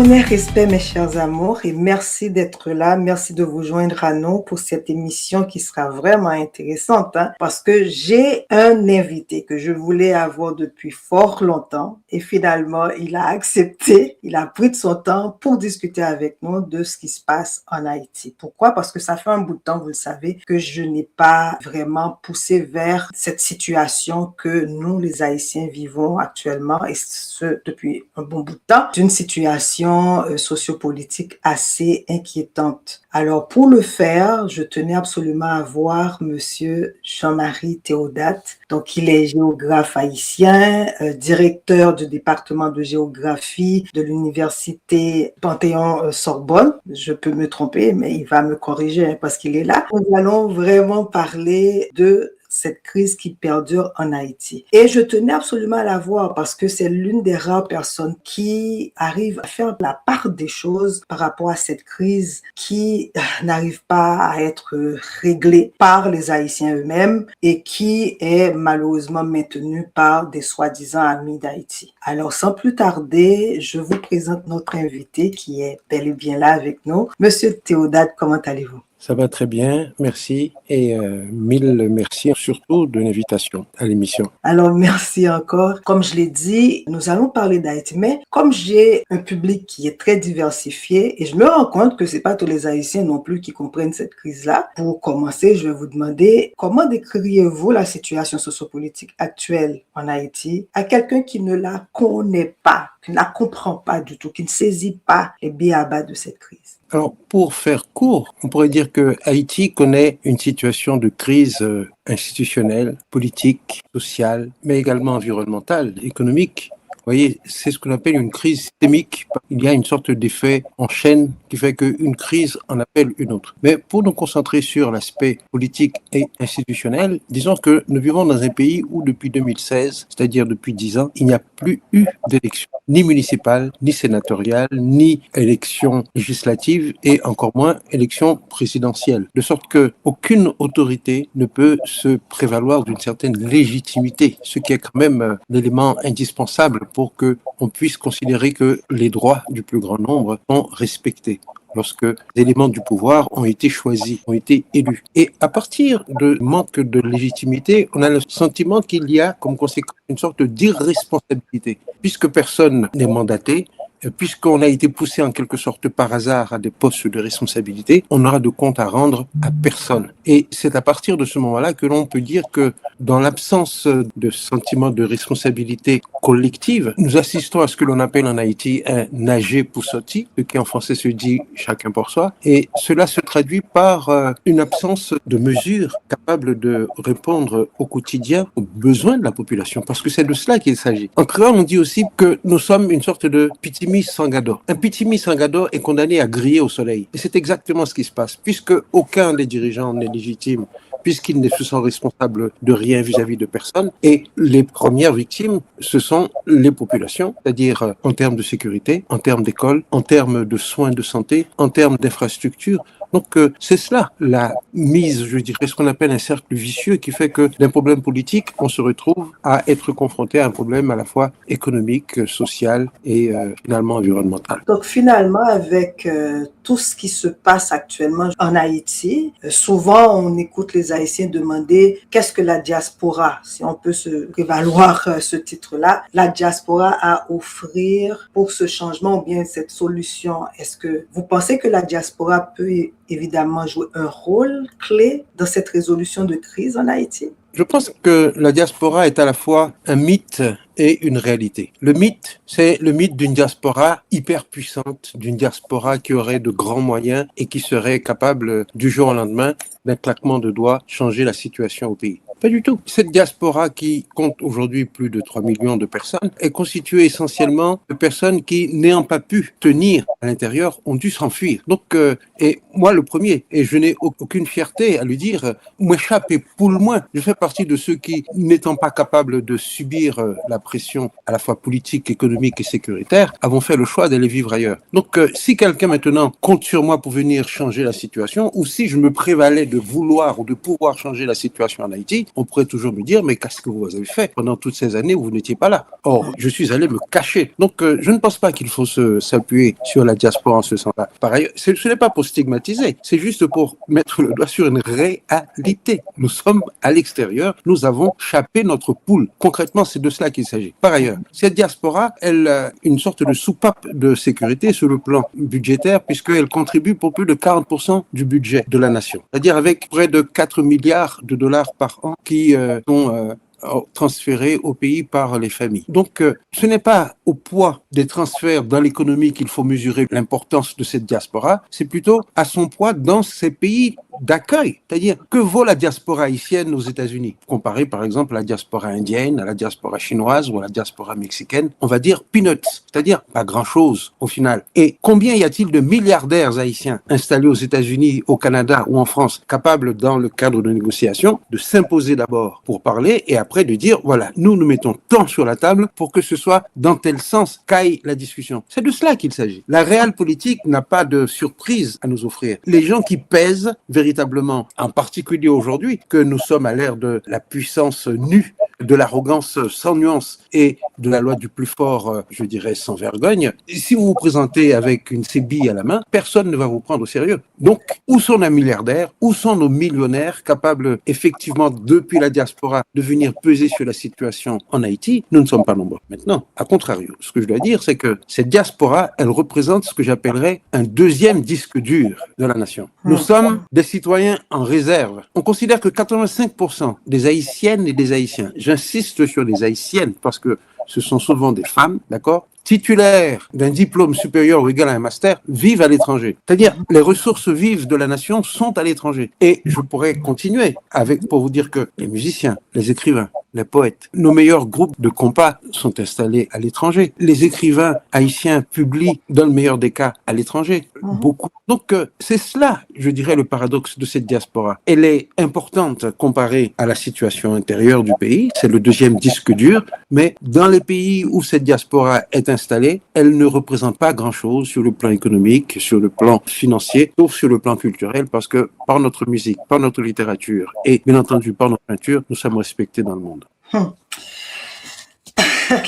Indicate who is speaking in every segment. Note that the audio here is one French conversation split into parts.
Speaker 1: Mes respects, mes chers amours, et merci d'être là. Merci de vous joindre à nous pour cette émission qui sera vraiment intéressante, parce que j'ai un invité que je voulais avoir depuis fort longtemps et finalement, il a accepté, il a pris de son temps pour discuter avec nous de ce qui se passe en Haïti. Pourquoi? Parce que ça fait un bout de temps, vous le savez, que je n'ai pas vraiment poussé vers cette situation que nous, les Haïtiens, vivons actuellement, et ce, depuis un bon bout de temps, d'une situation sociopolitique assez inquiétante. Alors, pour le faire, je tenais absolument à voir Monsieur Jean-Marie Théodate. Donc, il est géographe haïtien, directeur du département de géographie de l'université Panthéon-Sorbonne. Je peux me tromper, mais il va me corriger parce qu'il est là. Nous allons vraiment parler de cette crise qui perdure en Haïti. Et je tenais absolument à la voir parce que c'est l'une des rares personnes qui arrive à faire la part des choses par rapport à cette crise qui n'arrive pas à être réglée par les Haïtiens eux-mêmes et qui est malheureusement maintenue par des soi-disant amis d'Haïti. Alors, sans plus tarder, je vous présente notre invité qui est bel et bien là avec nous. Monsieur Théodate, comment allez-vous?
Speaker 2: Ça va très bien, merci et mille merci surtout de l'invitation à l'émission.
Speaker 1: Alors merci encore. Comme je l'ai dit, nous allons parler d'Haïti, mais comme j'ai un public qui est très diversifié et je me rends compte que c'est pas tous les Haïtiens non plus qui comprennent cette crise-là. Pour commencer, je vais vous demander comment décririez-vous la situation sociopolitique actuelle en Haïti à quelqu'un qui ne la connaît pas, qui ne la comprend pas du tout, qui ne saisit pas les b.a.-ba de cette crise?
Speaker 2: Alors, pour faire court, on pourrait dire que Haïti connaît une situation de crise institutionnelle, politique, sociale, mais également environnementale, économique. Vous voyez, c'est ce qu'on appelle une crise systémique. Il y a une sorte d'effet en chaîne qui fait qu'une crise en appelle une autre. Mais pour nous concentrer sur l'aspect politique et institutionnel, disons que nous vivons dans un pays où depuis 2016, c'est-à-dire depuis 10 ans, il n'y a plus eu d'élection, ni municipale, ni sénatoriale, ni élection législative et encore moins élection présidentielle. De sorte que aucune autorité ne peut se prévaloir d'une certaine légitimité, ce qui est quand même l'élément indispensable pour qu'on puisse considérer que les droits du plus grand nombre sont respectés lorsque les éléments du pouvoir ont été choisis, ont été élus. Et à partir de manque de légitimité, on a le sentiment qu'il y a comme conséquence une sorte d'irresponsabilité. Puisque personne n'est mandaté, puisqu'on a été poussé en quelque sorte par hasard à des postes de responsabilité, on n'aura de compte à rendre à personne. Et c'est à partir de ce moment-là que l'on peut dire que dans l'absence de sentiment de responsabilité collective, nous assistons à ce que l'on appelle en Haïti un nager poussoti, ce qui en français se dit chacun pour soi, et cela se traduit par une absence de mesures capables de répondre au quotidien aux besoins de la population, parce que c'est de cela qu'il s'agit. En créole, on dit aussi que nous sommes une sorte de pitimi sangado. Un pitimi sangado est condamné à griller au soleil. Et c'est exactement ce qui se passe, puisque aucun des dirigeants n'est légitime, puisqu'ils ne se sont responsables de rien vis-à-vis de personne. Et les premières victimes, ce sont les populations, c'est-à-dire en termes de sécurité, en termes d'école, en termes de soins de santé, en termes d'infrastructures. Donc c'est cela, la mise, je dirais, ce qu'on appelle un cercle vicieux qui fait que d'un problème politique, on se retrouve à être confronté à un problème à la fois économique, social et finalement environnemental.
Speaker 1: Donc finalement, avec tout ce qui se passe actuellement en Haïti, souvent on écoute les Haïtiens demander qu'est-ce que la diaspora, si on peut se prévaloir ce titre-là, la diaspora à offrir pour ce changement ou bien cette solution. Est-ce que vous pensez que la diaspora peut évidemment jouer un rôle clé dans cette résolution de crise en Haïti?
Speaker 2: Je pense que la diaspora est à la fois un mythe et une réalité. Le mythe, c'est le mythe d'une diaspora hyper puissante, d'une diaspora qui aurait de grands moyens et qui serait capable, du jour au lendemain, d'un claquement de doigts, changer la situation au pays. Pas du tout. Cette diaspora qui compte aujourd'hui plus de 3 millions de personnes est constituée essentiellement de personnes qui, n'ayant pas pu tenir à l'intérieur, ont dû s'enfuir. Donc, et moi le premier, et je n'ai aucune fierté à lui dire, m'échappe et pour le moins, je fais partie de ceux qui, n'étant pas capables de subir la pression à la fois politique, économique et sécuritaire, avons fait le choix d'aller vivre ailleurs. Donc, si quelqu'un maintenant compte sur moi pour venir changer la situation, ou si je me prévalais de vouloir ou de pouvoir changer la situation en Haïti, on pourrait toujours me dire, mais qu'est-ce que vous avez fait pendant toutes ces années où vous n'étiez pas là? Or, je suis allé me cacher. Donc, je ne pense pas qu'il faut s'appuyer sur la diaspora en ce sens-là. Par ailleurs, ce n'est pas pour stigmatiser, c'est juste pour mettre le doigt sur une réalité. Nous sommes à l'extérieur, nous avons chappé notre poule. Concrètement, c'est de cela qu'il s'agit. Par ailleurs, cette diaspora, elle a une sorte de soupape de sécurité sur le plan budgétaire, puisqu'elle contribue pour plus de 40% du budget de la nation. C'est-à-dire avec près de 4 milliards de dollars par an qui sont transférés au pays par les familles. Donc, ce n'est pas au poids des transferts dans l'économie qu'il faut mesurer l'importance de cette diaspora, c'est plutôt à son poids dans ces pays d'accueil. C'est-à-dire, que vaut la diaspora haïtienne aux États-Unis? Comparé, par exemple, à la diaspora indienne, à la diaspora chinoise ou à la diaspora mexicaine, on va dire peanuts, c'est-à-dire pas grand-chose au final. Et combien y a-t-il de milliardaires haïtiens installés aux États-Unis, au Canada ou en France, capables, dans le cadre de négociations, de s'imposer d'abord pour parler et après de dire, voilà, nous mettons tant sur la table pour que ce soit dans tel sens qu'aille la discussion. C'est de cela qu'il s'agit. La réelle politique n'a pas de surprise à nous offrir. Les gens qui pèsent véritablement, en particulier aujourd'hui, que nous sommes à l'ère de la puissance nue, de l'arrogance sans nuance et de la loi du plus fort, je dirais, sans vergogne. Si vous vous présentez avec une sébille à la main, personne ne va vous prendre au sérieux. Donc, où sont nos milliardaires? Où sont nos millionnaires capables, effectivement, depuis la diaspora, de venir peser sur la situation en Haïti? Nous ne sommes pas nombreux. Maintenant, à contrario, ce que je dois dire, c'est que cette diaspora, elle représente ce que j'appellerais un deuxième disque dur de la nation. Nous sommes des citoyens en réserve. On considère que 85% des Haïtiennes et des Haïtiens, j'insiste sur les Haïtiennes parce que ce sont souvent des femmes, d'accord, titulaires d'un diplôme supérieur ou égal à un master, vivent à l'étranger. C'est-à-dire, les ressources vives de la nation sont à l'étranger. Et je pourrais continuer pour vous dire que les musiciens, les écrivains, les poètes, nos meilleurs groupes de compas sont installés à l'étranger. Les écrivains haïtiens publient, dans le meilleur des cas, à l'étranger. Beaucoup. Donc, c'est cela, je dirais, le paradoxe de cette diaspora. Elle est importante comparée à la situation intérieure du pays. C'est le deuxième disque dur. Mais dans les pays où cette diaspora est installée, elle ne représente pas grand-chose sur le plan économique, sur le plan financier, sauf sur le plan culturel, parce que par notre musique, par notre littérature et bien entendu par notre peinture, nous sommes respectés dans le monde.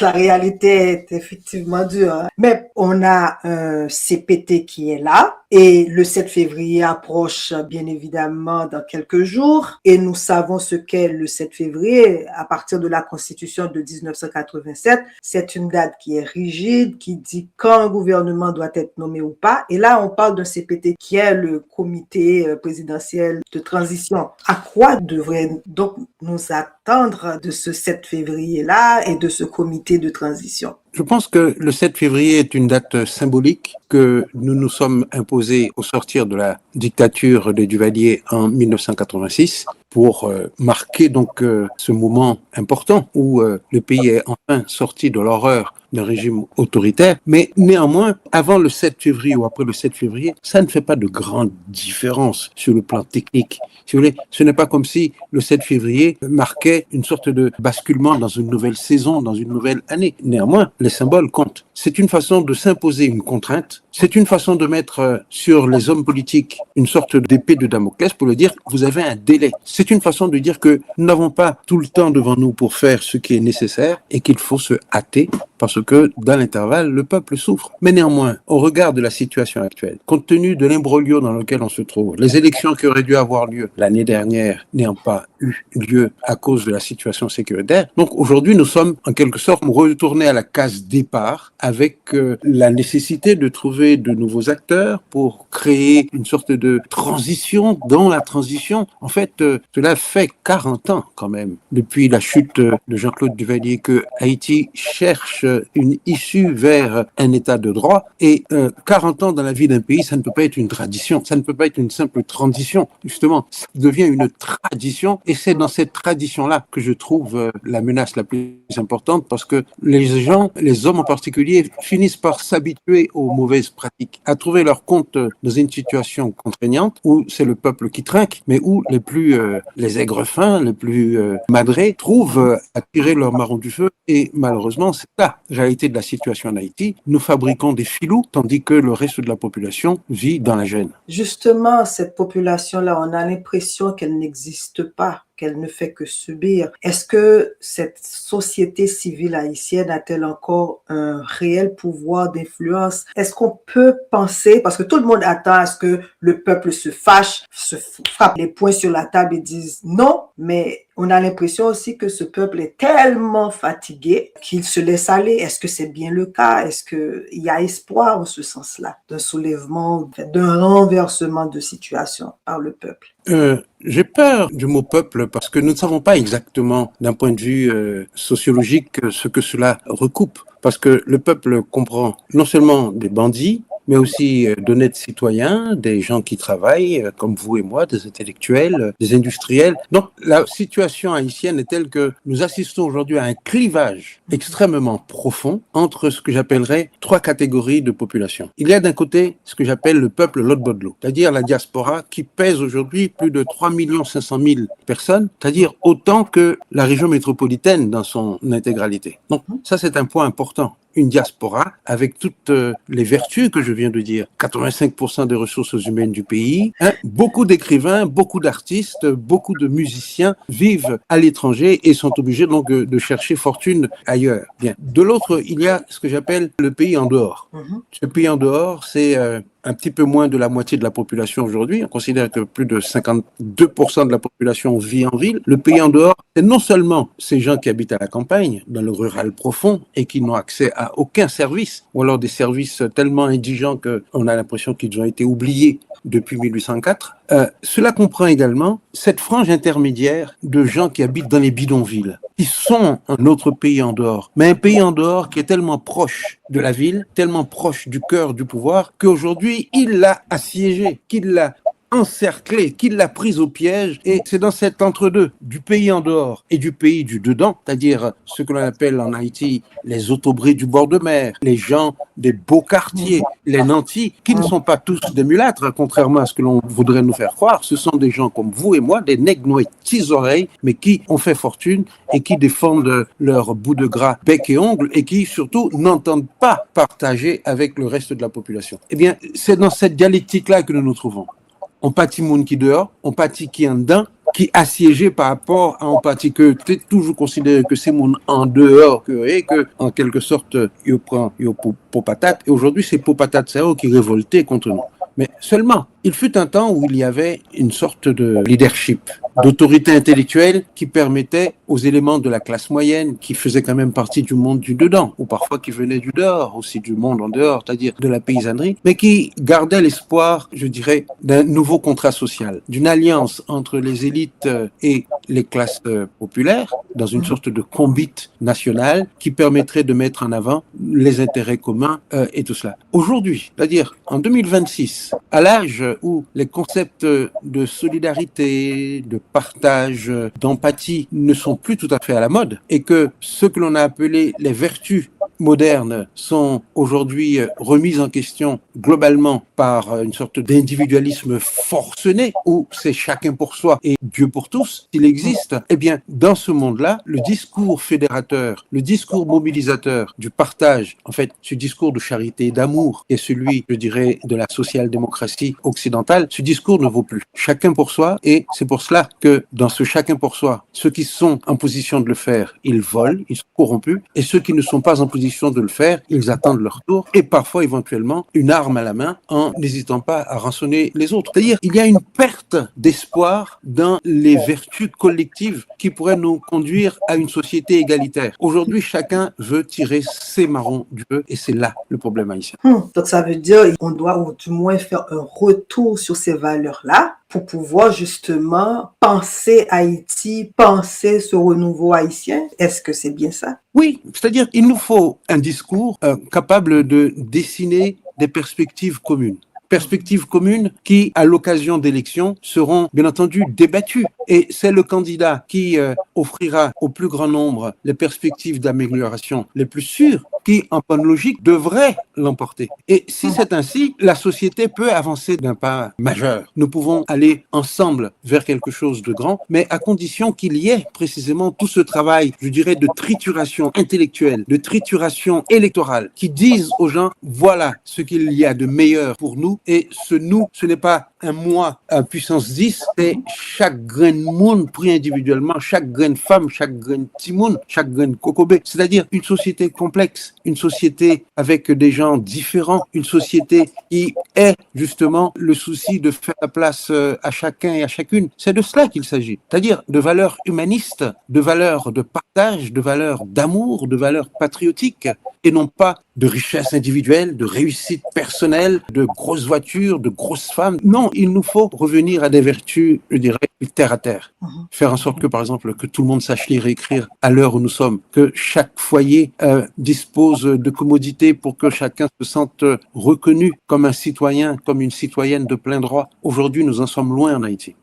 Speaker 1: La réalité est effectivement dure, hein. Mais on a un CPT qui est là et le 7 février approche bien évidemment dans quelques jours et nous savons ce qu'est le 7 février à partir de la Constitution de 1987. C'est une date qui est rigide, qui dit quand un gouvernement doit être nommé ou pas. Et là, on parle d'un CPT qui est le comité présidentiel de transition. À quoi devrait donc nous attendre de ce 7 février-là et de ce comité de transition?
Speaker 2: Je pense que le 7 février est une date symbolique que nous nous sommes imposés au sortir de la dictature de Duvalier en 1986 pour marquer donc ce moment important où le pays est enfin sorti de l'horreur d'un régime autoritaire. Mais néanmoins, avant le 7 février ou après le 7 février, ça ne fait pas de grande différence sur le plan technique. Si vous voulez, ce n'est pas comme si le 7 février marquait une sorte de basculement dans une nouvelle saison, dans une nouvelle année. Néanmoins, les symboles comptent. C'est une façon de s'imposer une contrainte. C'est une façon de mettre sur les hommes politiques une sorte d'épée de Damoclès pour leur dire vous avez un délai. C'est une façon de dire que nous n'avons pas tout le temps devant nous pour faire ce qui est nécessaire et qu'il faut se hâter parce que dans l'intervalle, le peuple souffre. Mais néanmoins, au regard de la situation actuelle, compte tenu de l'imbroglio dans lequel on se trouve, les élections qui auraient dû avoir lieu l'année dernière n'ayant pas eu lieu à cause de la situation sécuritaire, donc aujourd'hui nous sommes en quelque sorte retournés à la case départ avec la nécessité de trouver de nouveaux acteurs pour créer une sorte de transition dans la transition. En fait, cela fait 40 ans quand même, depuis la chute de Jean-Claude Duvalier, que Haïti cherche une issue vers un état de droit et 40 ans dans la vie d'un pays, ça ne peut pas être une tradition, ça ne peut pas être une simple transition. Justement, ça devient une tradition et c'est dans cette tradition-là que je trouve la menace la plus importante parce que les gens, les hommes en particulier, finissent par s'habituer aux mauvaises pratiques, à trouver leur compte dans une situation contraignante où c'est le peuple qui trinque, mais où les aigres fins, les plus madrés trouvent à tirer leur marron du feu et malheureusement c'est la réalité de la situation en Haïti. Nous fabriquons des filous tandis que le reste de la population vit dans la gêne.
Speaker 1: Justement, cette population-là, on a l'impression qu'elle n'existe pas, qu'elle ne fait que subir. Est-ce que cette société civile haïtienne a-t-elle encore un réel pouvoir d'influence? Est-ce qu'on peut penser, parce que tout le monde attend à ce que le peuple se fâche, se frappe les poings sur la table et dise non, mais on a l'impression aussi que ce peuple est tellement fatigué qu'il se laisse aller. Est-ce que c'est bien le cas? Est-ce qu'il y a espoir en ce sens-là, d'un soulèvement, d'un renversement de situation par le peuple?
Speaker 2: J'ai peur du mot peuple parce que nous ne savons pas exactement d'un point de vue sociologique ce que cela recoupe. Parce que le peuple comprend non seulement des bandits, mais aussi d'honnêtes citoyens, des gens qui travaillent comme vous et moi, des intellectuels, des industriels. Donc la situation haïtienne est telle que nous assistons aujourd'hui à un clivage extrêmement profond entre ce que j'appellerais trois catégories de population. Il y a d'un côté ce que j'appelle le peuple Lotbodlo, c'est-à-dire la diaspora qui pèse aujourd'hui plus de 3 500 000 personnes, c'est-à-dire autant que la région métropolitaine dans son intégralité. Donc ça c'est un point important. Une diaspora avec toutes les vertus que je viens de dire. 85% des ressources humaines du pays, beaucoup d'écrivains, beaucoup d'artistes, beaucoup de musiciens vivent à l'étranger et sont obligés donc de chercher fortune ailleurs. Bien. De l'autre, il y a ce que j'appelle le pays en dehors. Ce pays en dehors, c'est un petit peu moins de la moitié de la population aujourd'hui. On considère que plus de 52% de la population vit en ville. Le pays en dehors, c'est non seulement ces gens qui habitent à la campagne, dans le rural profond, et qui n'ont accès à aucun service, ou alors des services tellement indigents qu'on a l'impression qu'ils ont été oubliés depuis 1804. Cela comprend également cette frange intermédiaire de gens qui habitent dans les bidonvilles, qui sont un autre pays en dehors, mais un pays en dehors qui est tellement proche de la ville, tellement proche du cœur du pouvoir, qu'aujourd'hui, il l'a assiégé, qu'il l'a encerclé, qu'il l'a prise au piège. Et c'est dans cet entre-deux du pays en dehors et du pays du dedans, c'est-à-dire ce que l'on appelle en Haïti les autobris du bord de mer, les gens des beaux quartiers, les nantis, qui ne sont pas tous des mulâtres, contrairement à ce que l'on voudrait nous faire croire. Ce sont des gens comme vous et moi, des nègres noués petits oreilles, mais qui ont fait fortune et qui défendent leur bout de gras bec et ongles et qui surtout n'entendent pas partager avec le reste de la population. Eh bien, c'est dans cette dialectique-là que nous nous trouvons. On pâtit moun qui dehors, on pâtit qui en dedans, qui assiégé par rapport à on pâtit que tu es toujours considéré que c'est moun en dehors et que en quelque sorte il prend pour patate. Et aujourd'hui c'est pour patate ça qui révoltait contre nous. Mais seulement, il fut un temps où il y avait une sorte de leadership, d'autorité intellectuelle qui permettait aux éléments de la classe moyenne, qui faisaient quand même partie du monde du dedans, ou parfois qui venaient du dehors, aussi du monde en dehors, c'est-à-dire de la paysannerie, mais qui gardaient l'espoir, je dirais, d'un nouveau contrat social, d'une alliance entre les élites et les classes populaires, dans une sorte de combite nationale qui permettrait de mettre en avant les intérêts communs et tout cela. Aujourd'hui, c'est-à-dire en 2026, à l'âge où les concepts de solidarité, de partage, d'empathie ne sont plus tout à fait à la mode et que ce que l'on a appelé les vertus modernes sont aujourd'hui remises en question globalement par une sorte d'individualisme forcené où c'est chacun pour soi et Dieu pour tous, s'il existe, eh bien, dans ce monde-là, le discours fédérateur, le discours mobilisateur du partage, en fait, ce discours de charité et d'amour est celui, je dirais, de la social-démocratie occidentale, ce discours ne vaut plus. Chacun pour soi et c'est pour cela que dans ce chacun pour soi, ceux qui sont en position de le faire, ils volent, ils sont corrompus et ceux qui ne sont pas en position de le faire, ils attendent leur tour et parfois éventuellement une arme à la main en n'hésitant pas à rançonner les autres. C'est-à-dire il y a une perte d'espoir dans les vertus collectives qui pourraient nous conduire à une société égalitaire. Aujourd'hui, chacun veut tirer ses marrons du feu et c'est là le problème haïtien.
Speaker 1: Donc ça veut dire qu'on doit ou du moins faire un retour sur ces valeurs-là pour pouvoir justement penser Haïti, penser ce renouveau haïtien. Est-ce que c'est bien ça?
Speaker 2: Oui, c'est-à-dire il nous faut un discours capable de dessiner des perspectives communes. Perspectives communes qui, à l'occasion d'élections, seront bien entendu débattues. Et c'est le candidat qui offrira au plus grand nombre les perspectives d'amélioration les plus sûres qui, en bonne logique, devrait l'emporter. Et si c'est ainsi, la société peut avancer d'un pas majeur. Nous pouvons aller ensemble vers quelque chose de grand, mais à condition qu'il y ait précisément tout ce travail, je dirais, de trituration intellectuelle, de trituration électorale, qui dise aux gens, voilà ce qu'il y a de meilleur pour nous, et ce nous, ce n'est pas un moi à puissance 10, c'est chaque grain de monde pris individuellement, chaque grain de femme, chaque grain de timoun, chaque grain de kokobé. C'est-à-dire une société complexe, une société avec des gens différents, une société qui est justement le souci de faire la place à chacun et à chacune. C'est de cela qu'il s'agit. C'est-à-dire de valeurs humanistes, de valeurs de partage, de valeurs d'amour, de valeurs patriotiques, et non pas de richesse individuelle, de réussite personnelle, de grosses voitures, de grosses femmes. Non, il nous faut revenir à des vertus, je dirais, terre à terre. Faire en sorte que, par exemple, que tout le monde sache lire et écrire à l'heure où nous sommes, que chaque foyer dispose de commodités pour que chacun se sente reconnu comme un citoyen, comme une citoyenne de plein droit. Aujourd'hui, nous en sommes loin en Haïti.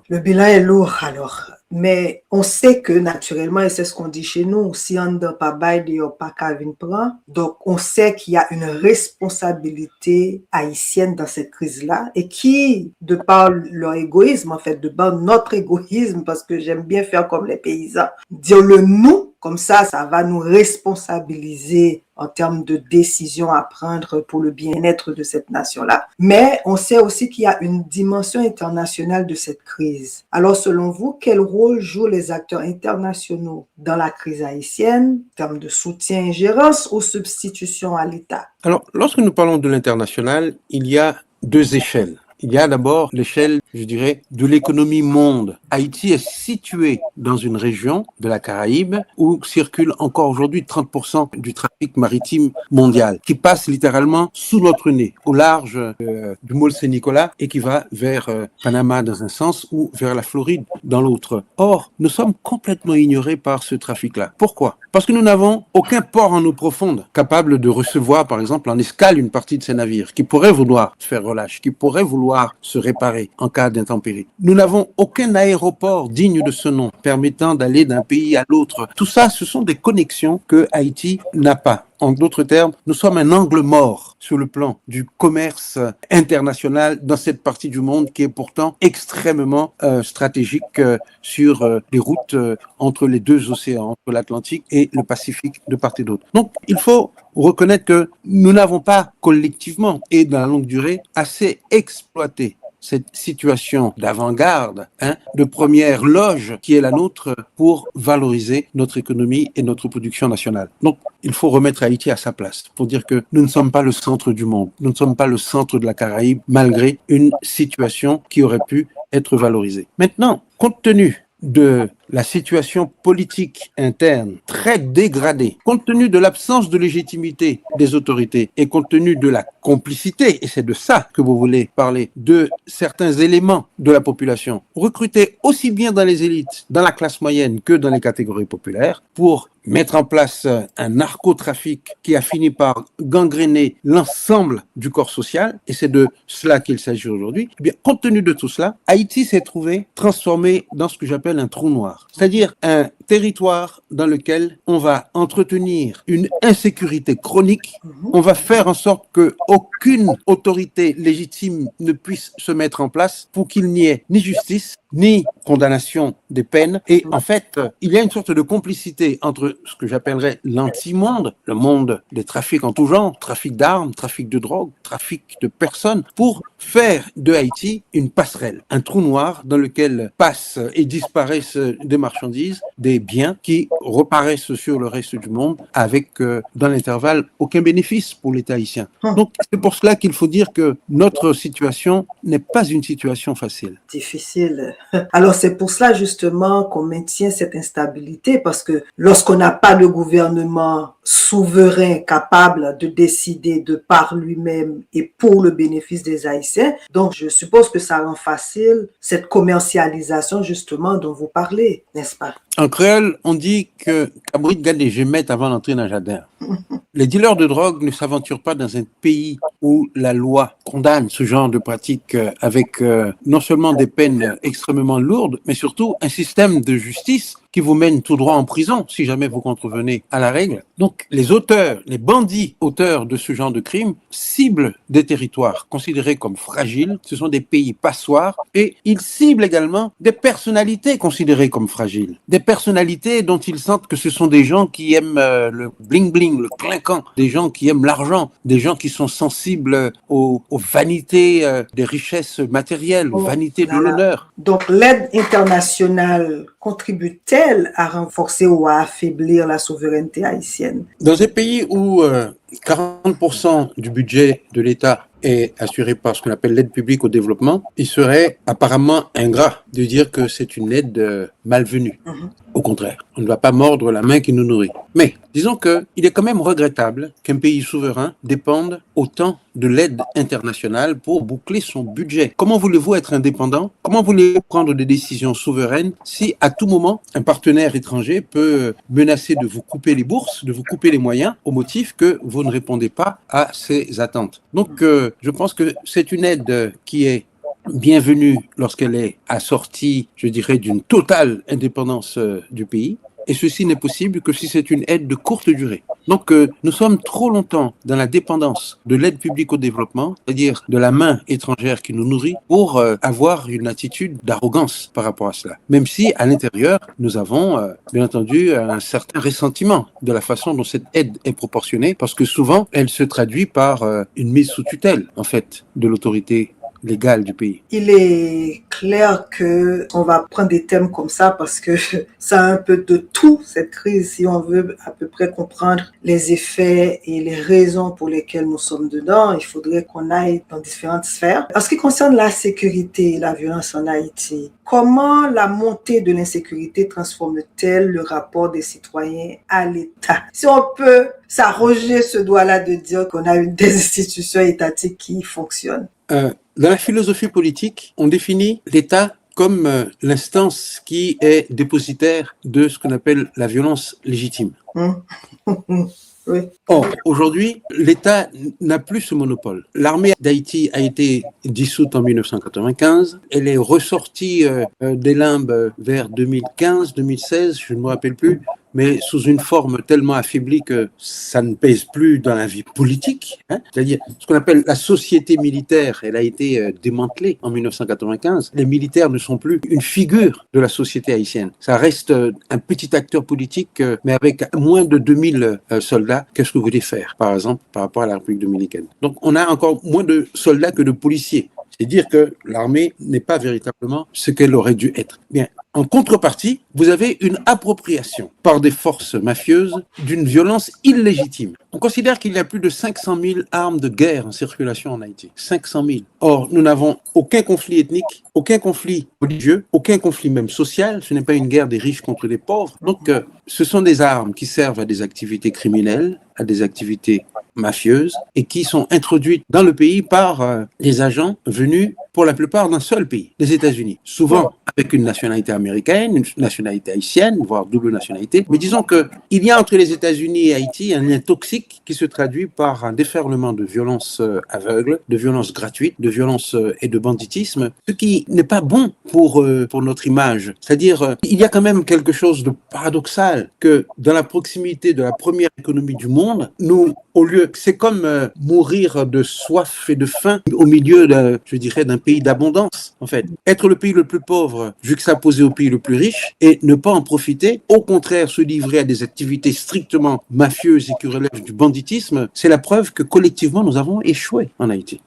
Speaker 1: Le bilan est lourd alors, mais on sait que naturellement, et c'est ce qu'on dit chez nous, si on ne pas bail de pas Kavin prend, donc on sait qu'il y a une responsabilité haïtienne dans cette crise-là et qui, de par leur égoïsme, en fait, de par notre égoïsme, parce que j'aime bien faire comme les paysans, dire le nous, comme ça va nous responsabiliser en termes de décisions à prendre pour le bien-être de cette nation-là. Mais on sait aussi qu'il y a une dimension internationale de cette crise. Alors, selon vous, quel rôle jouent les acteurs internationaux dans la crise haïtienne, en termes de soutien, ingérence ou substitution à l'État?
Speaker 2: Alors, lorsque nous parlons de l'international, il y a deux échelles. Il y a d'abord l'échelle, je dirais, de l'économie monde. Haïti est situé dans une région de la Caraïbe où circule encore aujourd'hui 30% du trafic maritime mondial, qui passe littéralement sous notre nez, au large du Môle Saint-Nicolas et qui va vers Panama dans un sens ou vers la Floride dans l'autre. Or, nous sommes complètement ignorés par ce trafic-là. Pourquoi? Parce que nous n'avons aucun port en eau profonde capable de recevoir, par exemple, en escale une partie de ces navires qui pourraient vouloir faire relâche, qui pourraient vouloir se réparer en cas d'intempérie. Nous n'avons aucun aéroport digne de ce nom permettant d'aller d'un pays à l'autre. Tout ça, ce sont des connexions que Haïti n'a pas. En d'autres termes, nous sommes un angle mort sur le plan du commerce international dans cette partie du monde qui est pourtant extrêmement stratégique sur les routes entre les deux océans, entre l'Atlantique et le Pacifique de part et d'autre. Donc, il faut reconnaître que nous n'avons pas collectivement et dans la longue durée assez exploité cette situation d'avant-garde, de première loge qui est la nôtre pour valoriser notre économie et notre production nationale. Donc, il faut remettre Haïti à sa place pour dire que nous ne sommes pas le centre du monde, nous ne sommes pas le centre de la Caraïbe, malgré une situation qui aurait pu être valorisée. Maintenant, compte tenu de la situation politique interne très dégradée, compte tenu de l'absence de légitimité des autorités et compte tenu de la complicité, et c'est de ça que vous voulez parler, de certains éléments de la population, recrutés aussi bien dans les élites, dans la classe moyenne que dans les catégories populaires, pour mettre en place un narcotrafic qui a fini par gangréner l'ensemble du corps social, et c'est de cela qu'il s'agit aujourd'hui. Eh bien, compte tenu de tout cela, Haïti s'est trouvé transformé dans ce que j'appelle un trou noir, c'est-à-dire un territoire dans lequel on va entretenir une insécurité chronique, on va faire en sorte que aucune autorité légitime ne puisse se mettre en place pour qu'il n'y ait ni justice, ni condamnation des peines. Et en fait, il y a une sorte de complicité entre ce que j'appellerais l'anti-monde, le monde des trafics en tout genre, trafic d'armes, trafic de drogue, trafic de personnes, pour faire de Haïti une passerelle, un trou noir dans lequel passent et disparaissent des marchandises, des biens qui reparaissent sur le reste du monde avec, dans l'intervalle, aucun bénéfice pour l'État haïtien. Donc, c'est pour cela qu'il faut dire que notre situation n'est pas une situation facile.
Speaker 1: Difficile. Alors, c'est pour cela, justement, qu'on maintient cette instabilité, parce que lorsqu'on n'a pas de gouvernement souverain capable de décider de par lui-même et pour le bénéfice des Haïtiens, donc je suppose que ça rend facile cette commercialisation, justement, dont vous parlez, n'est-ce pas?
Speaker 2: En créole, on dit que Cabrit garde les gémettes avant d'entrer dans le jardin. Les dealers de drogue ne s'aventurent pas dans un pays où la loi condamne ce genre de pratique avec non seulement des peines extrêmement lourdes, mais surtout un système de justice qui vous mène tout droit en prison si jamais vous contrevenez à la règle. Donc, les auteurs, les bandits auteurs de ce genre de crimes ciblent des territoires considérés comme fragiles. Ce sont des pays passoires et ils ciblent également des personnalités considérées comme fragiles. Des personnalités dont ils sentent que ce sont des gens qui aiment le bling-bling, le clin délinquants, des gens qui aiment l'argent, des gens qui sont sensibles aux vanités des richesses matérielles, aux vanités de l'honneur.
Speaker 1: Donc, l'aide internationale contribue-t-elle à renforcer ou à affaiblir la souveraineté haïtienne?
Speaker 2: Dans un pays où 40% du budget de l'État est assuré par ce qu'on appelle l'aide publique au développement, il serait apparemment ingrat de dire que c'est une aide malvenue. Au contraire, on ne va pas mordre la main qui nous nourrit. Mais disons qu'il est quand même regrettable qu'un pays souverain dépende autant de l'aide internationale pour boucler son budget. Comment voulez-vous être indépendant? Comment voulez-vous prendre des décisions souveraines si à tout moment un partenaire étranger peut menacer de vous couper les bourses, de vous couper les moyens au motif que vous ne répondez pas à ses attentes? Donc je pense que c'est une aide qui est bienvenue lorsqu'elle est assortie, je dirais, d'une totale indépendance du pays. Et ceci n'est possible que si c'est une aide de courte durée. Donc nous sommes trop longtemps dans la dépendance de l'aide publique au développement, c'est-à-dire de la main étrangère qui nous nourrit, pour avoir une attitude d'arrogance par rapport à cela. Même si à l'intérieur, nous avons bien entendu un certain ressentiment de la façon dont cette aide est proportionnée, parce que souvent elle se traduit par une mise sous tutelle, en fait, de l'autorité légale du pays.
Speaker 1: Il est clair que on va prendre des thèmes comme ça parce que ça a un peu de tout, cette crise, si on veut à peu près comprendre les effets et les raisons pour lesquelles nous sommes dedans. Il faudrait qu'on aille dans différentes sphères. En ce qui concerne la sécurité et la violence en Haïti, comment la montée de l'insécurité transforme-t-elle le rapport des citoyens à l'État? Si on peut s'arroger ce doigt-là de dire qu'on a des institutions étatiques qui fonctionnent.
Speaker 2: Dans la philosophie politique, on définit l'État comme l'instance qui est dépositaire de ce qu'on appelle la violence légitime.
Speaker 1: Oui.
Speaker 2: Or, aujourd'hui, l'État n'a plus ce monopole. L'armée d'Haïti a été dissoute en 1995. Elle est ressortie des limbes vers 2015, 2016, je ne me rappelle plus, mais sous une forme tellement affaiblie que ça ne pèse plus dans la vie politique. C'est-à-dire, ce qu'on appelle la société militaire, elle a été démantelée en 1995. Les militaires ne sont plus une figure de la société haïtienne. Ça reste un petit acteur politique, mais avec moins de 2000 soldats. Qu'est-ce que vous voulez faire, par exemple, par rapport à la République dominicaine? Donc, on a encore moins de soldats que de policiers. C'est dire que l'armée n'est pas véritablement ce qu'elle aurait dû être. Bien, en contrepartie, vous avez une appropriation par des forces mafieuses d'une violence illégitime. On considère qu'il y a plus de 500 000 armes de guerre en circulation en Haïti. 500 000. Or, nous n'avons aucun conflit ethnique, aucun conflit religieux, aucun conflit même social. Ce n'est pas une guerre des riches contre les pauvres. Donc, ce sont des armes qui servent à des activités criminelles, à des activités mafieuses et qui sont introduites dans le pays par des agents venus pour la plupart d'un seul pays, les États-Unis. Souvent avec une nationalité américaine, une nationalité haïtienne, voire double nationalité. Mais disons qu'il y a entre les États-Unis et Haïti un lien toxique qui se traduit par un déferlement de violence aveugle, de violence gratuite, de violence et de banditisme, ce qui n'est pas bon pour notre image. C'est-à-dire, il y a quand même quelque chose de paradoxal que dans la proximité de la première économie du monde, nous, au lieu, c'est comme mourir de soif et de faim au milieu, je dirais, d'un pays d'abondance, en fait. Être le pays le plus pauvre, juxtaposé au pays le plus riche, et ne pas en profiter, au contraire, se livrer à des activités strictement mafieuses et qui relèvent du banditisme, c'est la preuve que collectivement, nous avons échoué en Haïti.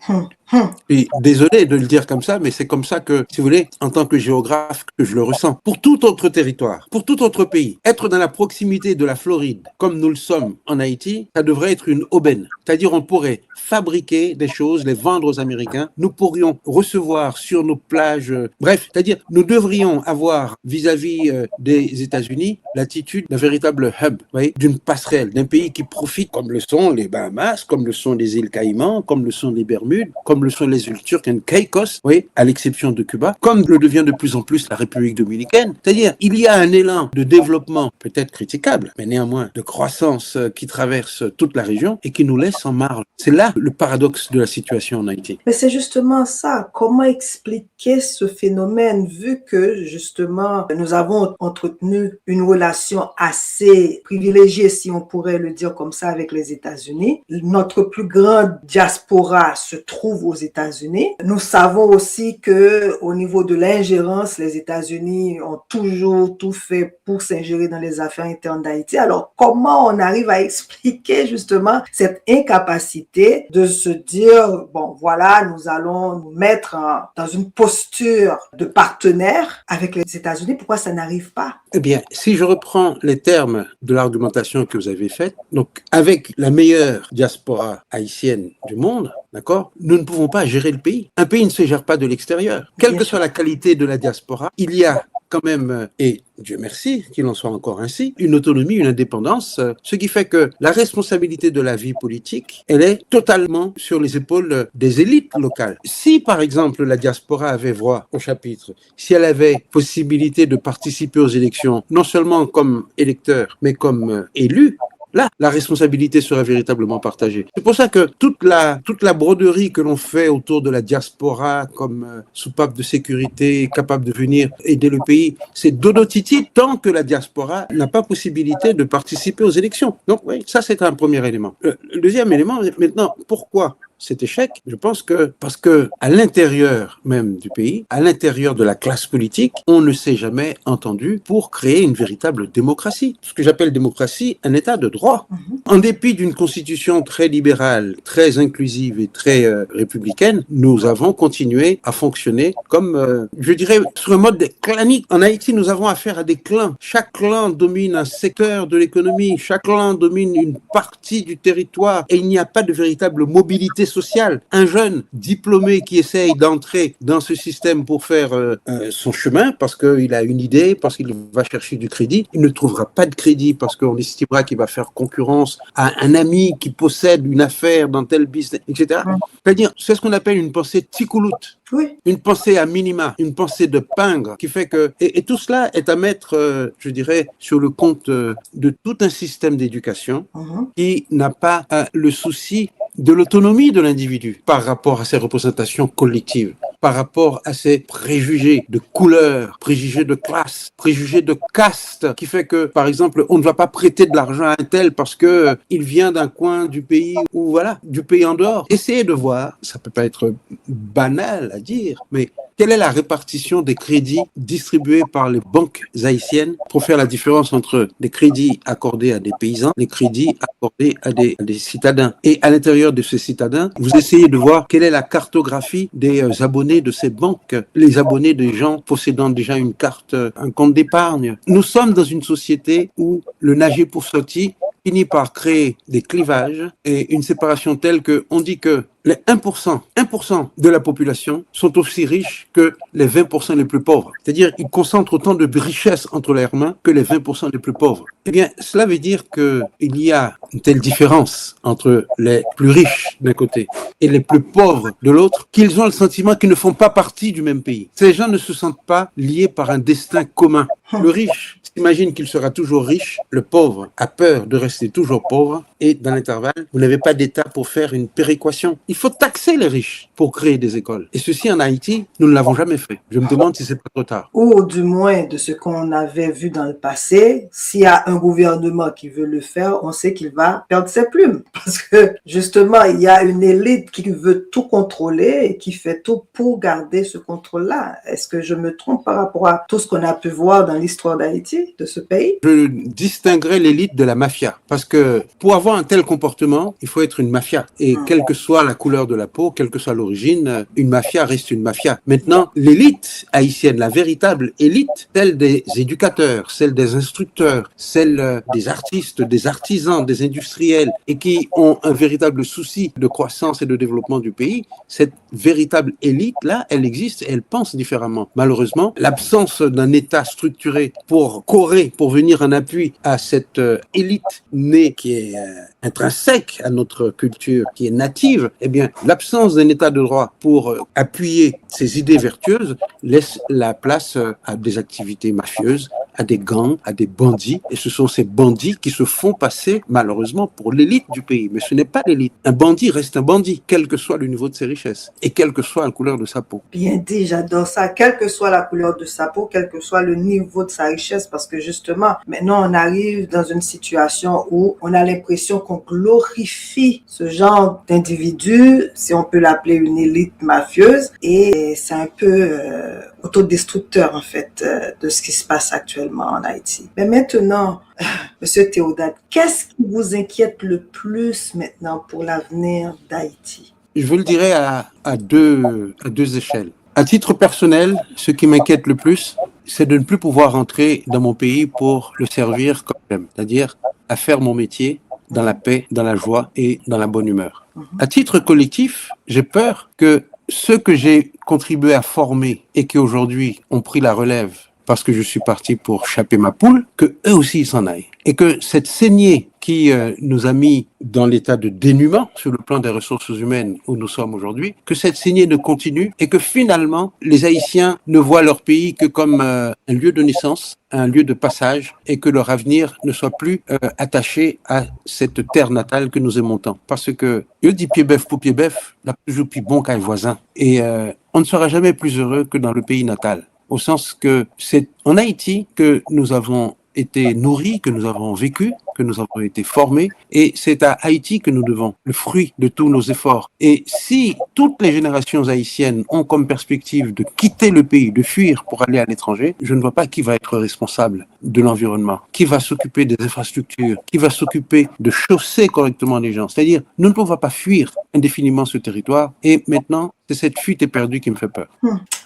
Speaker 2: Et désolé de le dire comme ça, mais c'est comme ça que, si vous voulez, en tant que géographe, que je le ressens. Pour tout autre territoire, pour tout autre pays, être dans la proximité de la Floride, comme nous le sommes en Haïti, ça devrait être une aubaine. C'est-à-dire, on pourrait fabriquer des choses, les vendre aux Américains. Nous pourrions recevoir sur nos plages, bref, c'est-à-dire, nous devrions avoir vis-à-vis des États-Unis l'attitude d'un véritable hub, d'une passerelle, d'un pays qui profite, comme le sont les Bahamas, comme le sont les îles Caïmans, comme le sont les Bermudes, comme le sont les îles Turques et Caïcos, à l'exception de Cuba, comme le devient de plus en plus la République dominicaine. C'est-à-dire, il y a un élan de développement, peut-être critiquable, mais néanmoins de croissance qui traverse toute la région et qui nous laisse en marge. C'est là le paradoxe de la situation en Haïti.
Speaker 1: Mais c'est justement ça. Comment expliquer ce phénomène vu que justement nous avons entretenu une relation assez privilégiée, si on pourrait le dire comme ça, avec les États-Unis. Notre plus grande diaspora se trouve trouve aux États-Unis. Nous savons aussi que au niveau de l'ingérence, les États-Unis ont toujours tout fait pour s'ingérer dans les affaires internes d'Haïti. Alors, comment on arrive à expliquer justement cette incapacité de se dire, bon, voilà, nous allons nous mettre dans une posture de partenaire avec les États-Unis. Pourquoi ça n'arrive pas?
Speaker 2: Eh bien, si je reprends les termes de l'argumentation que vous avez faite, donc avec la meilleure diaspora haïtienne du monde, d'accord, nous ne pouvons pas gérer le pays. Un pays ne se gère pas de l'extérieur. Quelle que soit la qualité de la diaspora, il y a quand même, et Dieu merci qu'il en soit encore ainsi, une autonomie, une indépendance, ce qui fait que la responsabilité de la vie politique, elle est totalement sur les épaules des élites locales. Si, par exemple, la diaspora avait voix au chapitre, si elle avait possibilité de participer aux élections, non seulement comme électeur, mais comme élu, là, la responsabilité serait véritablement partagée. C'est pour ça que toute la broderie que l'on fait autour de la diaspora comme soupape de sécurité capable de venir aider le pays, c'est dodo titi tant que la diaspora n'a pas possibilité de participer aux élections. Donc oui, ça c'est un premier élément. Le deuxième élément, maintenant, pourquoi cet échec? Je pense que parce que à l'intérieur même du pays, à l'intérieur de la classe politique, on ne s'est jamais entendu pour créer une véritable démocratie. Ce que j'appelle démocratie, un état de droit. En dépit d'une constitution très libérale, très inclusive et très républicaine, nous avons continué à fonctionner comme, je dirais, sur un mode clanique. En Haïti, nous avons affaire à des clans. Chaque clan domine un secteur de l'économie, chaque clan domine une partie du territoire et il n'y a pas de véritable mobilité sociale. Un jeune diplômé qui essaye d'entrer dans ce système pour faire son chemin parce qu'il a une idée, parce qu'il va chercher du crédit, il ne trouvera pas de crédit parce qu'on estimera qu'il va faire concurrence à un ami qui possède une affaire dans tel business, etc. C'est-à-dire, c'est ce qu'on appelle une pensée ticouloute.
Speaker 1: Oui.
Speaker 2: Une pensée à minima, une pensée de pingre qui fait que... Et tout cela est à mettre, je dirais, sur le compte de tout un système d'éducation qui n'a pas le souci de l'autonomie de l'individu par rapport à ses représentations collectives, par rapport à ses préjugés de couleur, préjugés de classe, préjugés de caste, qui fait que, par exemple, on ne va pas prêter de l'argent à un tel parce que il vient d'un coin du pays ou voilà, du pays en dehors. Essayez de voir, ça peut pas être banal à dire, mais quelle est la répartition des crédits distribués par les banques haïtiennes pour faire la différence entre les crédits accordés à des paysans, les crédits accordés à des citadins. Et à l'intérieur de ces citadins, vous essayez de voir quelle est la cartographie des abonnés de ces banques, les abonnés des gens possédant déjà une carte, un compte d'épargne. Nous sommes dans une société où le nager pour sortir finit par créer des clivages et une séparation telle que on dit que les 1% de la population sont aussi riches que les 20% les plus pauvres. C'est-à-dire, ils concentrent autant de richesses entre leurs mains que les 20% les plus pauvres. Eh bien, cela veut dire qu'il y a une telle différence entre les plus riches d'un côté et les plus pauvres de l'autre, qu'ils ont le sentiment qu'ils ne font pas partie du même pays. Ces gens ne se sentent pas liés par un destin commun. Le riche s'imagine qu'il sera toujours riche, le pauvre a peur de rester toujours pauvre, et dans l'intervalle, vous n'avez pas d'État pour faire une péréquation. Il faut taxer les riches pour créer des écoles. Et ceci en Haïti, nous ne l'avons jamais fait. Je me demande si c'est pas trop tard.
Speaker 1: Ou du moins de ce qu'on avait vu dans le passé, s'il y a un gouvernement qui veut le faire, on sait qu'il va perdre ses plumes. Parce que justement, il y a une élite qui veut tout contrôler et qui fait tout pour garder ce contrôle-là. Est-ce que je me trompe par rapport à tout ce qu'on a pu voir dans l'histoire d'Haïti, de ce pays?
Speaker 2: Je distinguerai l'élite de la mafia. Parce que pour avoir un tel comportement, il faut être une mafia. Et quelle que soit la couleur de la peau, quelle que soit l'origine, une mafia reste une mafia. Maintenant, l'élite haïtienne, la véritable élite, celle des éducateurs, celle des instructeurs, celle des artistes, des artisans, des industriels, et qui ont un véritable souci de croissance et de développement du pays, cette véritable élite-là, elle existe et elle pense différemment. Malheureusement, l'absence d'un État structuré pour corer, pour venir en appui à cette élite née qui est intrinsèque à notre culture, qui est native, eh bien, l'absence d'un État de droit pour appuyer ces idées vertueuses laisse la place à des activités mafieuses à des gangs, à des bandits. Et ce sont ces bandits qui se font passer, malheureusement, pour l'élite du pays. Mais ce n'est pas l'élite. Un bandit reste un bandit, quel que soit le niveau de ses richesses et quelle que soit la couleur de sa peau.
Speaker 1: Bien dit, j'adore ça. Quelle que soit la couleur de sa peau, quel que soit le niveau de sa richesse, parce que justement, maintenant, on arrive dans une situation où on a l'impression qu'on glorifie ce genre d'individu, si on peut l'appeler une élite mafieuse, et c'est un peu autodestructeur, en fait, de ce qui se passe actuellement en Haïti. Mais maintenant, Monsieur Théodate, qu'est-ce qui vous inquiète le plus maintenant pour l'avenir d'Haïti?
Speaker 2: Je vous le dirais à deux échelles. À titre personnel, ce qui m'inquiète le plus, c'est de ne plus pouvoir rentrer dans mon pays pour le servir comme j'aime, c'est-à-dire à faire mon métier dans la paix, dans la joie et dans la bonne humeur. À titre collectif, j'ai peur que ceux que j'ai contribué à former et qui aujourd'hui ont pris la relève parce que je suis parti pour chapper ma poule, que eux aussi s'en aillent. Et que cette saignée qui nous a mis dans l'état de dénuement sur le plan des ressources humaines où nous sommes aujourd'hui, que cette saignée ne continue et que finalement les Haïtiens ne voient leur pays que comme un lieu de naissance, un lieu de passage et que leur avenir ne soit plus attaché à cette terre natale que nous aimons tant. Parce que, je dis pied bœuf pour pied bœuf, n'a toujours plus bon qu'un voisin. Et on ne sera jamais plus heureux que dans le pays natal. Au sens que c'est en Haïti que nous avons été nourris, que nous avons vécu, que nous avons été formés, et c'est à Haïti que nous devons le fruit de tous nos efforts. Et si toutes les générations haïtiennes ont comme perspective de quitter le pays, de fuir pour aller à l'étranger, je ne vois pas qui va être responsable de l'environnement, qui va s'occuper des infrastructures, qui va s'occuper de chausser correctement les gens. C'est-à-dire, nous ne pouvons pas fuir indéfiniment ce territoire, et maintenant, c'est cette fuite éperdue qui me fait peur.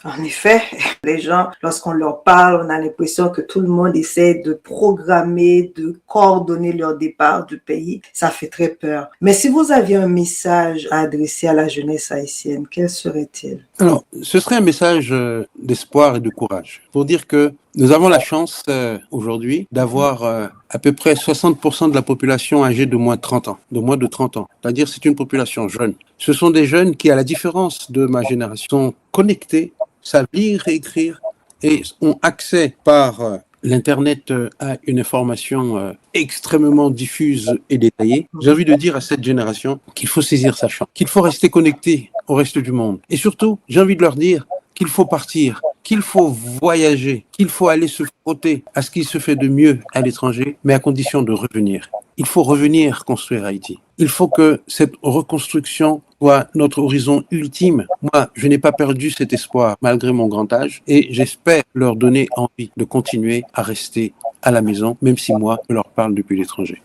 Speaker 1: En effet, les gens, lorsqu'on leur parle, on a l'impression que tout le monde essaie de programmer, de coordonner leur départ du pays. Ça fait très peur. Mais si vous aviez un message à adresser à la jeunesse haïtienne, quel serait-il?
Speaker 2: Alors, ce serait un message d'espoir et de courage pour dire que nous avons la chance aujourd'hui d'avoir à peu près 60% de la population âgée de moins de 30 ans, de moins de 30 ans. C'est-à-dire c'est une population jeune. Ce sont des jeunes qui, à la différence de ma génération, sont connectés, savent lire et écrire et ont accès par l'Internet a une information extrêmement diffuse et détaillée. J'ai envie de dire à cette génération qu'il faut saisir sa chance, qu'il faut rester connecté au reste du monde. Et surtout, j'ai envie de leur dire qu'il faut partir, qu'il faut voyager, qu'il faut aller se frotter à ce qui se fait de mieux à l'étranger, mais à condition de revenir. Il faut revenir construire Haïti. Il faut que cette reconstruction soit notre horizon ultime. Moi, je n'ai pas perdu cet espoir malgré mon grand âge et j'espère leur donner envie de continuer à rester à la maison, même si moi, je leur parle depuis l'étranger.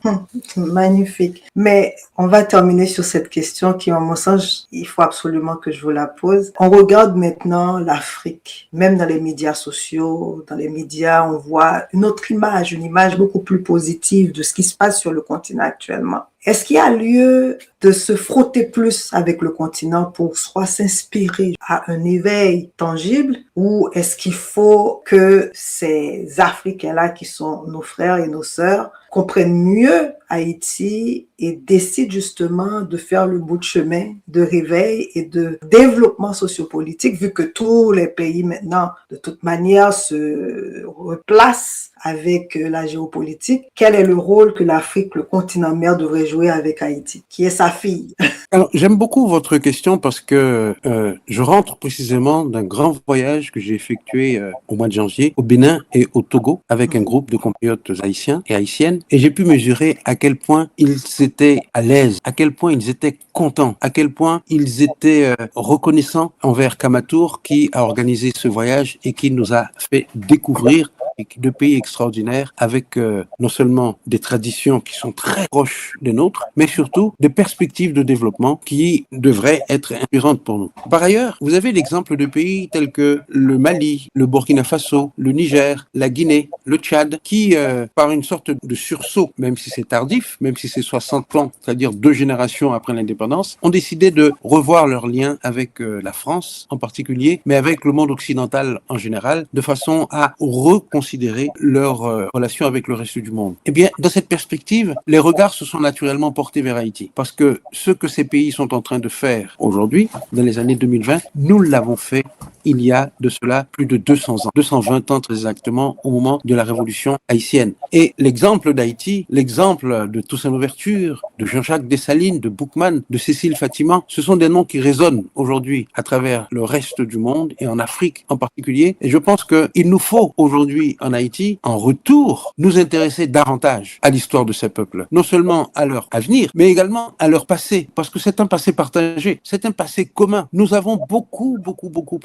Speaker 1: Magnifique. Mais on va terminer sur cette question qui, en mon sens, il faut absolument que je vous la pose. On regarde maintenant l'Afrique, même dans les médias sociaux, dans les médias, on voit une autre image, une image beaucoup plus positive de ce qui se passe sur le continent actuellement. Est-ce qu'il y a lieu de se frotter plus avec le continent pour soit s'inspirer à un éveil tangible ou est-ce qu'il faut que ces Africains-là qui sont nos frères et nos sœurs comprennent mieux Haïti et décident justement de faire le bout de chemin de réveil et de développement sociopolitique vu que tous les pays maintenant de toute manière se replacent avec la géopolitique. Quel est le rôle que l'Afrique, le continent mère devrait jouer avec Haïti, qui est sa fille?
Speaker 2: Alors, j'aime beaucoup votre question parce que je rentre précisément d'un grand voyage que j'ai effectué au mois de janvier au Bénin et au Togo avec un groupe de compatriotes haïtiens et haïtiennes et j'ai pu mesurer à quel point ils étaient à l'aise, à quel point ils étaient contents, à quel point ils étaient reconnaissants envers Kamatour qui a organisé ce voyage et qui nous a fait découvrir de pays extraordinaires avec non seulement des traditions qui sont très proches des nôtres, mais surtout des perspectives de développement qui devraient être inspirantes pour nous. Par ailleurs, vous avez l'exemple de pays tels que le Mali, le Burkina Faso, le Niger, la Guinée, le Tchad, qui, par une sorte de sursaut, même si c'est tardif, même si c'est 60 ans, c'est-à-dire 2 générations après l'indépendance, ont décidé de revoir leurs liens avec la France en particulier, mais avec le monde occidental en général, de façon à reconsidérer leur relation avec le reste du monde. Eh bien, dans cette perspective, les regards se sont naturellement portés vers Haïti. Parce que ce que ces pays sont en train de faire aujourd'hui, dans les années 2020, nous l'avons fait il y a de cela plus de 200 ans, 220 ans très exactement, au moment de la révolution haïtienne. Et l'exemple d'Haïti, l'exemple de Toussaint Louverture, de Jean-Jacques Dessalines, de Boukman, de Cécile Fatiman, ce sont des noms qui résonnent aujourd'hui à travers le reste du monde et en Afrique en particulier. Et je pense qu'il nous faut aujourd'hui en Haïti, en retour, nous intéresser davantage à l'histoire de ces peuples. Non seulement à leur avenir, mais également à leur passé. Parce que c'est un passé partagé, c'est un passé commun. Nous avons beaucoup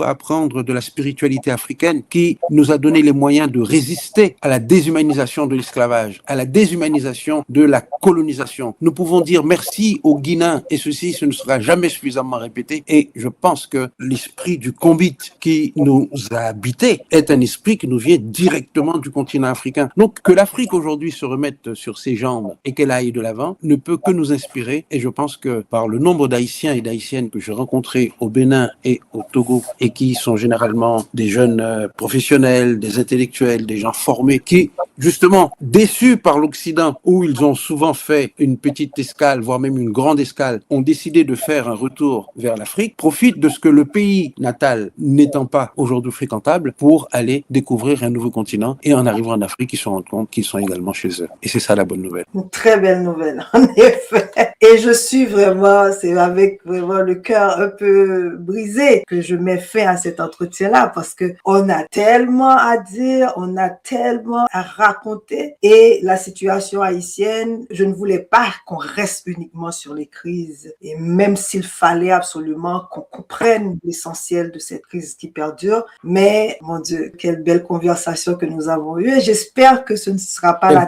Speaker 2: à apprendre de la spiritualité africaine qui nous a donné les moyens de résister à la déshumanisation de l'esclavage, à la déshumanisation de la colonisation. Nous pouvons dire merci aux Guinéens et ceci, ce ne sera jamais suffisamment répété. Et je pense que l'esprit du combit qui nous a habités est un esprit qui nous vient directement du continent africain. Donc que l'Afrique aujourd'hui se remette sur ses jambes et qu'elle aille de l'avant ne peut que nous inspirer. Et je pense que par le nombre d'Haïtiens et d'Haïtiennes que j'ai rencontrés au Bénin et au Togo et qui sont généralement des jeunes professionnels, des intellectuels, des gens formés qui, justement, déçus par l'Occident où ils ont souvent fait une petite escale, voire même une grande escale, ont décidé de faire un retour vers l'Afrique, profitent de ce que le pays natal n'étant pas aujourd'hui fréquentable pour aller découvrir un nouveau continent et en arrivant en Afrique, ils se rendent compte qu'ils sont également chez eux. Et c'est ça la bonne nouvelle.
Speaker 1: Une très belle nouvelle, en effet. Et je suis vraiment, c'est avec vraiment le cœur un peu brisé que je mets fin à cet entretien-là parce que on a tellement à dire, on a tellement à raconter et la situation haïtienne, je ne voulais pas qu'on reste uniquement sur les crises et même s'il fallait absolument qu'on comprenne l'essentiel de cette crise qui perdure, mais mon Dieu, quelle belle conversation que nous avons eue et j'espère que ce ne sera pas la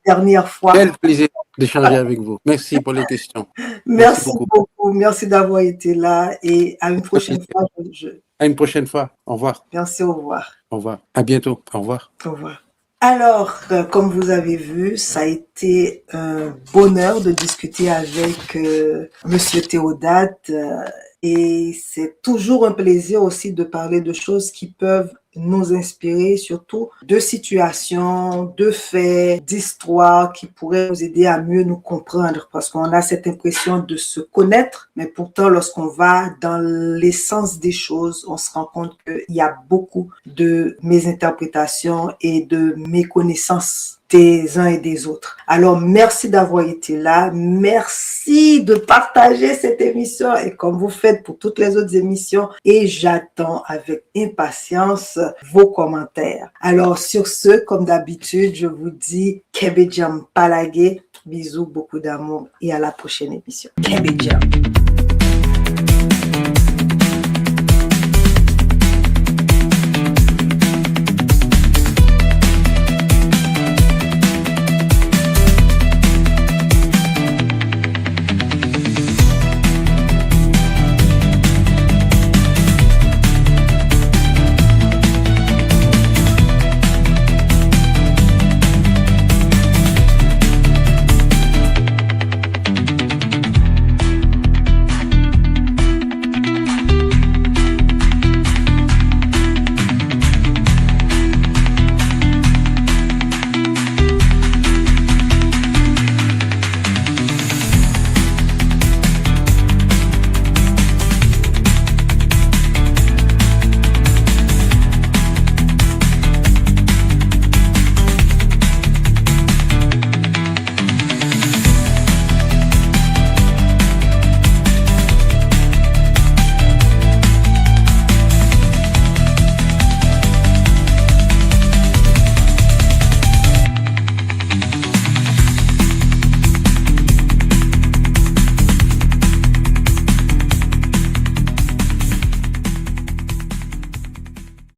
Speaker 1: dernière fois.
Speaker 2: Quel plaisir d'échanger avec vous. Merci pour les questions.
Speaker 1: Merci beaucoup. Merci d'avoir été là et à une prochaine fois.
Speaker 2: À une prochaine fois. Au revoir.
Speaker 1: Merci, au revoir.
Speaker 2: Au revoir. À bientôt. Au revoir.
Speaker 1: Au revoir. Alors, comme vous avez vu, ça a été un bonheur de discuter avec Monsieur Théodate et c'est toujours un plaisir aussi de parler de choses qui peuvent nous inspirer, surtout de situations, de faits, d'histoires qui pourraient nous aider à mieux nous comprendre parce qu'on a cette impression de se connaître, mais pourtant lorsqu'on va dans l'essence des choses, on se rend compte qu'il y a beaucoup de mésinterprétations et de méconnaissances des uns et des autres. Alors, merci d'avoir été là. Merci de partager cette émission et comme vous faites pour toutes les autres émissions. Et j'attends avec impatience vos commentaires. Alors, sur ce, comme d'habitude, je vous dis Kebe Jam Palage. Bisous, beaucoup d'amour et à la prochaine émission. Kebe Jam.